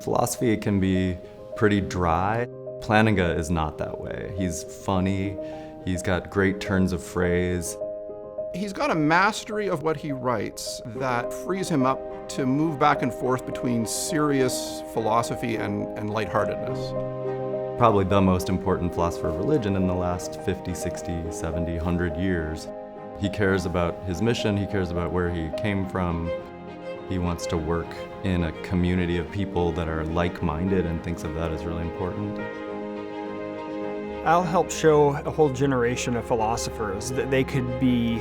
Philosophy can be pretty dry. Plantinga is not that way. He's funny, he's got great turns of phrase. He's got a mastery of what he writes that frees him up to move back and forth between serious philosophy and lightheartedness. Probably the most important philosopher of religion in the last 50, 60, 70, 100 years. He cares about his mission, he cares about where he came from. He wants to work in a community of people that are like-minded and thinks of that as really important. Al helped show a whole generation of philosophers that they could be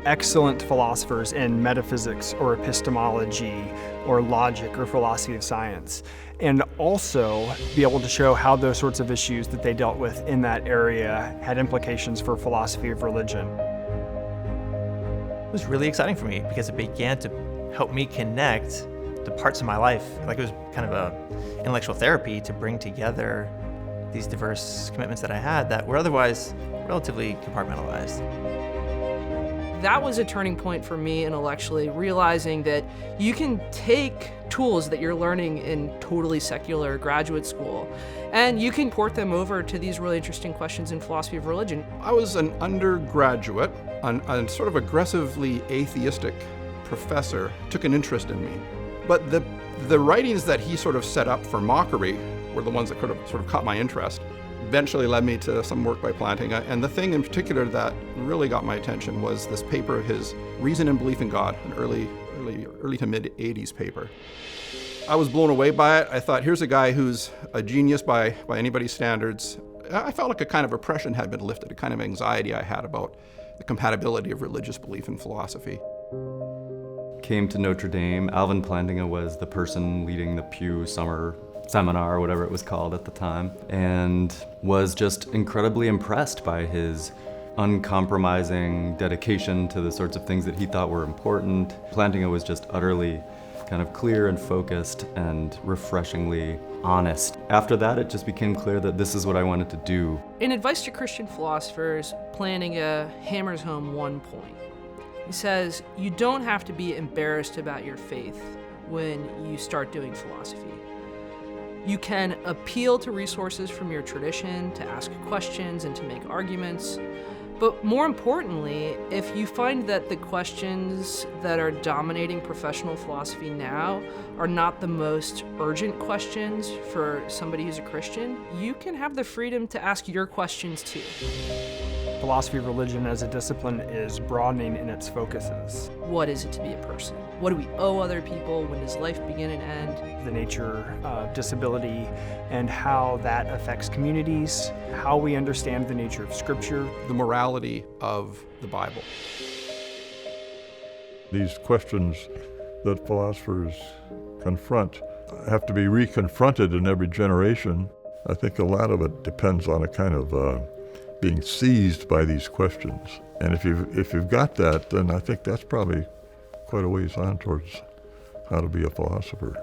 excellent philosophers in metaphysics or epistemology or logic or philosophy of science, and also be able to show how those sorts of issues that they dealt with in that area had implications for philosophy of religion. It was really exciting for me because it began to help me connect the parts of my life. Like, it was kind of a intellectual therapy to bring together these diverse commitments that I had that were otherwise relatively compartmentalized. That was a turning point for me intellectually, realizing that you can take tools that you're learning in totally secular graduate school, and you can port them over to these really interesting questions in philosophy of religion. I was an undergraduate, a sort of aggressively atheistic professor took an interest in me. But the writings that he sort of set up for mockery were the ones that could have sort of caught my interest. Eventually led me to some work by Plantinga, and the thing in particular that really got my attention was this paper of his, Reason and Belief in God, an early to mid-'80s paper. I was blown away by it. I thought, here's a guy who's a genius by anybody's standards. I felt like a kind of oppression had been lifted, a kind of anxiety I had about the compatibility of religious belief and philosophy. Came to Notre Dame. Alvin Plantinga was the person leading the Pew Summer Seminar, or whatever it was called at the time, and was just incredibly impressed by his uncompromising dedication to the sorts of things that he thought were important. Plantinga was just utterly kind of clear and focused and refreshingly honest. After that, it just became clear that this is what I wanted to do. In Advice to Christian Philosophers, Plantinga hammers home one point. He says, you don't have to be embarrassed about your faith when you start doing philosophy. You can appeal to resources from your tradition to ask questions and to make arguments. But more importantly, if you find that the questions that are dominating professional philosophy now are not the most urgent questions for somebody who's a Christian, you can have the freedom to ask your questions too. Philosophy of religion as a discipline is broadening in its focuses. What is it to be a person? What do we owe other people? When does life begin and end? The nature of disability and how that affects communities, how we understand the nature of Scripture. The morality of the Bible. These questions that philosophers confront have to be reconfronted in every generation. I think a lot of it depends on a kind of being seized by these questions. And if you've got that, then I think that's probably quite a ways on towards how to be a philosopher.